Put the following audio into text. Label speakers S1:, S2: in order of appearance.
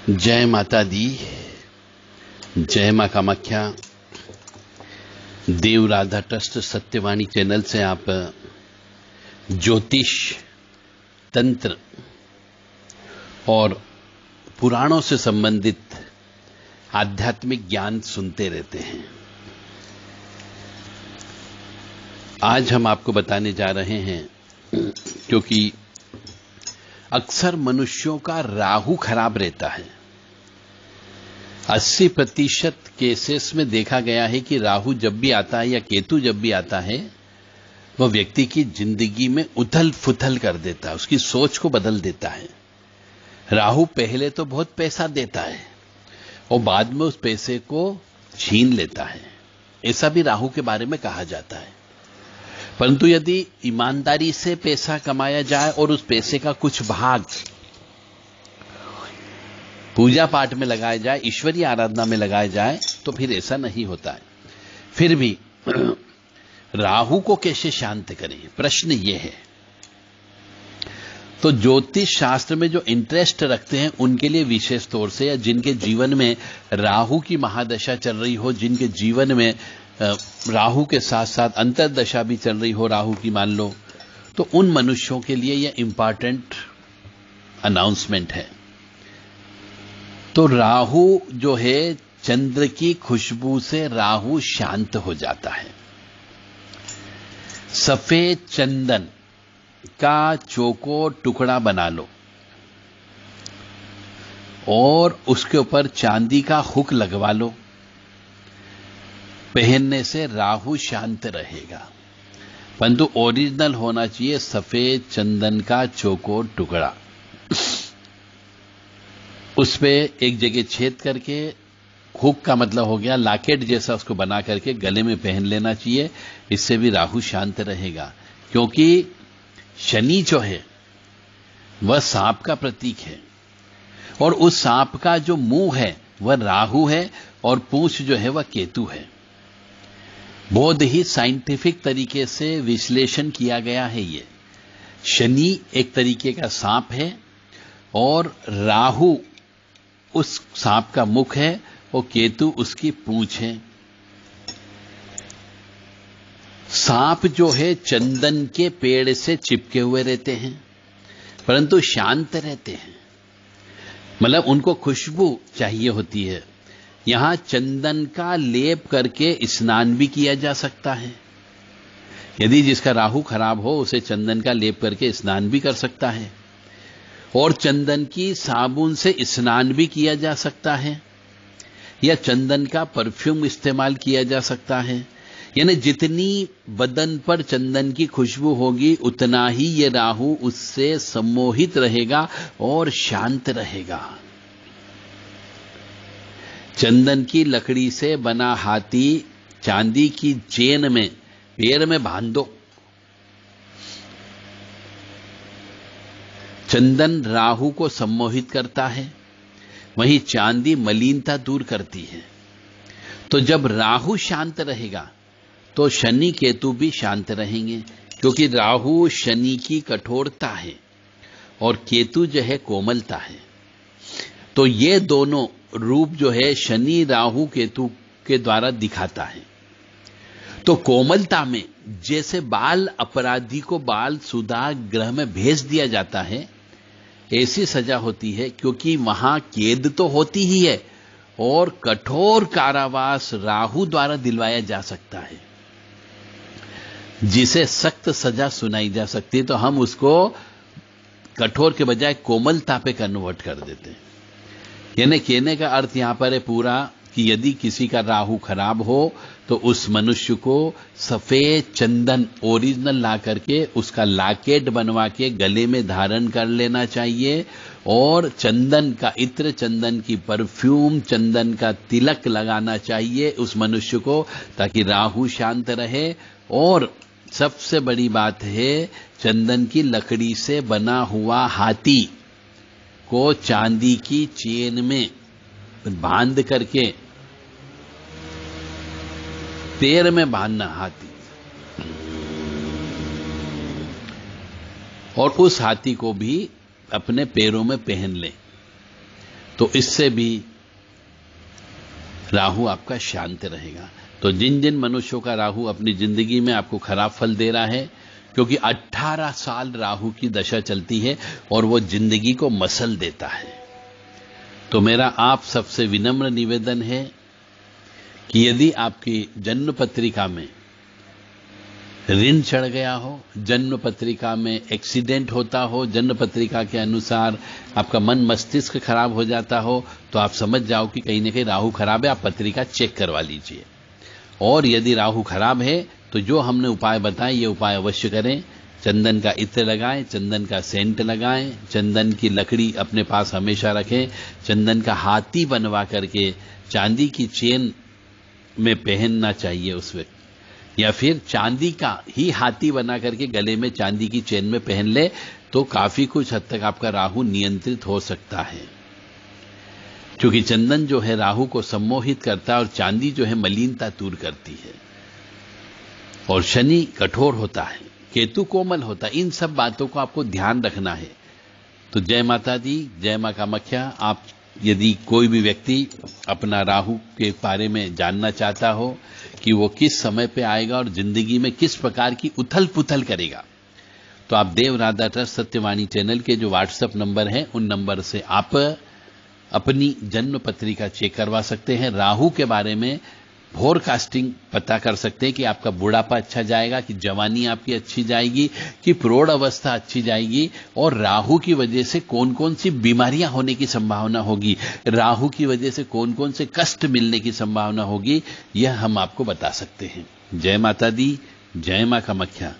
S1: जय माता दी, जय मां कामाख्या। देव राधा ट्रस्ट सत्यवाणी चैनल से आप ज्योतिष, तंत्र और पुराणों से संबंधित आध्यात्मिक ज्ञान सुनते रहते हैं। आज हम आपको बताने जा रहे हैं, क्योंकि अक्सर मनुष्यों का राहु खराब रहता है। 80% केसेस में देखा गया है कि राहु जब भी आता है या केतु जब भी आता है, वह व्यक्ति की जिंदगी में उथल फुथल कर देता है, उसकी सोच को बदल देता है। राहु पहले तो बहुत पैसा देता है और बाद में उस पैसे को छीन लेता है, ऐसा भी राहु के बारे में कहा जाता है। परंतु यदि ईमानदारी से पैसा कमाया जाए और उस पैसे का कुछ भाग पूजा पाठ में लगाया जाए, ईश्वरीय आराधना में लगाया जाए, तो फिर ऐसा नहीं होता है। फिर भी राहु को कैसे शांत करें, प्रश्न यह है। तो ज्योतिष शास्त्र में जो इंटरेस्ट रखते हैं उनके लिए विशेष तौर से, या जिनके जीवन में राहु की महादशा चल रही हो, जिनके जीवन में राहु के साथ साथ अंतर्दशा भी चल रही हो राहु की, मान लो, तो उन मनुष्यों के लिए यह इंपॉर्टेंट अनाउंसमेंट है। तो राहु जो है, चंद्र की खुशबू से राहु शांत हो जाता है। सफेद चंदन का चौकोर टुकड़ा बना लो और उसके ऊपर चांदी का हुक लगवा लो। पहनने से राहु शांत रहेगा, परंतु ओरिजिनल होना चाहिए सफेद चंदन का चौकोर टुकड़ा। उस पे एक जगह छेद करके, हुक का मतलब हो गया लॉकेट जैसा, उसको बना करके गले में पहन लेना चाहिए। इससे भी राहु शांत रहेगा, क्योंकि शनि जो है वह सांप का प्रतीक है और उस सांप का जो मुंह है वह राहु है और पूंछ जो है वह केतु है। बहुत ही साइंटिफिक तरीके से विश्लेषण किया गया है। ये शनि एक तरीके का सांप है और राहु उस सांप का मुख है और केतु उसकी पूंछ है। सांप जो है चंदन के पेड़ से चिपके हुए रहते हैं, परंतु शांत रहते हैं, मतलब उनको खुशबू चाहिए होती है। यहां चंदन का लेप करके स्नान भी किया जा सकता है। यदि जिसका राहु खराब हो उसे चंदन का लेप करके स्नान भी कर सकता है, और चंदन की साबुन से स्नान भी किया जा सकता है, या चंदन का परफ्यूम इस्तेमाल किया जा सकता है। यानी जितनी बदन पर चंदन की खुशबू होगी उतना ही ये राहु उससे सम्मोहित रहेगा और शांत रहेगा। चंदन की लकड़ी से बना हाथी चांदी की चेन में पैर में बांध दो। चंदन राहु को सम्मोहित करता है, वहीं चांदी मलिनता दूर करती है। तो जब राहु शांत रहेगा तो शनि केतु भी शांत रहेंगे, क्योंकि राहु शनि की कठोरता है और केतु जो है कोमलता है। तो ये दोनों रूप जो है शनि राहु केतु के द्वारा दिखाता है। तो कोमलता में जैसे बाल अपराधी को बाल सुधा गृह में भेज दिया जाता है, ऐसी सजा होती है, क्योंकि वहां कैद तो होती ही है और कठोर कारावास राहु द्वारा दिलवाया जा सकता है, जिसे सख्त सजा सुनाई जा सकती है। तो हम उसको कठोर के बजाय कोमलता पे कन्वर्ट कर देते हैं। यानी कहने का अर्थ यहां पर है पूरा कि यदि किसी का राहु खराब हो तो उस मनुष्य को सफेद चंदन ओरिजिनल ला करके उसका लॉकेट बनवा के गले में धारण कर लेना चाहिए, और चंदन का इत्र, चंदन की परफ्यूम, चंदन का तिलक लगाना चाहिए उस मनुष्य को, ताकि राहु शांत रहे। और सबसे बड़ी बात है, चंदन की लकड़ी से बना हुआ हाथी को चांदी की चेन में बांध करके पैर में बांधना हाथी, और उस हाथी को भी अपने पैरों में पहन ले। तो इससे भी राहु आपका शांत रहेगा। तो जिन जिन मनुष्यों का राहु अपनी जिंदगी में आपको खराब फल दे रहा है, क्योंकि 18 साल राहु की दशा चलती है और वो जिंदगी को मसल देता है, तो मेरा आप सबसे विनम्र निवेदन है कि यदि आपकी जन्म पत्रिका में ऋण चढ़ गया हो, जन्म पत्रिका में एक्सीडेंट होता हो, जन्म पत्रिका के अनुसार आपका मन मस्तिष्क खराब हो जाता हो, तो आप समझ जाओ कि कहीं ना कहीं राहु खराब है। आप पत्रिका चेक करवा लीजिए। और यदि राहु खराब है तो जो हमने उपाय बताए ये उपाय अवश्य करें। चंदन का इत्र लगाएं, चंदन का सेंट लगाएं, चंदन की लकड़ी अपने पास हमेशा रखें, चंदन का हाथी बनवा करके चांदी की चेन में पहनना चाहिए उस व्यक्ति, या फिर चांदी का ही हाथी बना करके गले में चांदी की चेन में पहन ले, तो काफी कुछ हद तक आपका राहु नियंत्रित हो सकता है। क्योंकि चंदन जो है राहु को सम्मोहित करता है और चांदी जो है मलिनता दूर करती है। और शनि कठोर होता है, केतु कोमल होता है। इन सब बातों को आपको ध्यान रखना है। तो जय माता दी, जय मां कामाख्या। आप यदि कोई भी व्यक्ति अपना राहु के बारे में जानना चाहता हो कि वो किस समय पे आएगा और जिंदगी में किस प्रकार की उथल पुथल करेगा, तो आप देव राधा ट्रस्ट सत्यवाणी चैनल के जो व्हाट्सएप नंबर हैं उन नंबर से आप अपनी जन्म पत्रिका चेक करवा सकते हैं। राहु के बारे में फोरकास्टिंग पता कर सकते हैं कि आपका बुढ़ापा अच्छा जाएगा, कि जवानी आपकी अच्छी जाएगी, कि प्रौढ़ अवस्था अच्छी जाएगी, और राहु की वजह से कौन कौन सी बीमारियां होने की संभावना होगी, राहु की वजह से कौन कौन से कष्ट मिलने की संभावना होगी, यह हम आपको बता सकते हैं। जय माता दी, जय मां कामाख्या।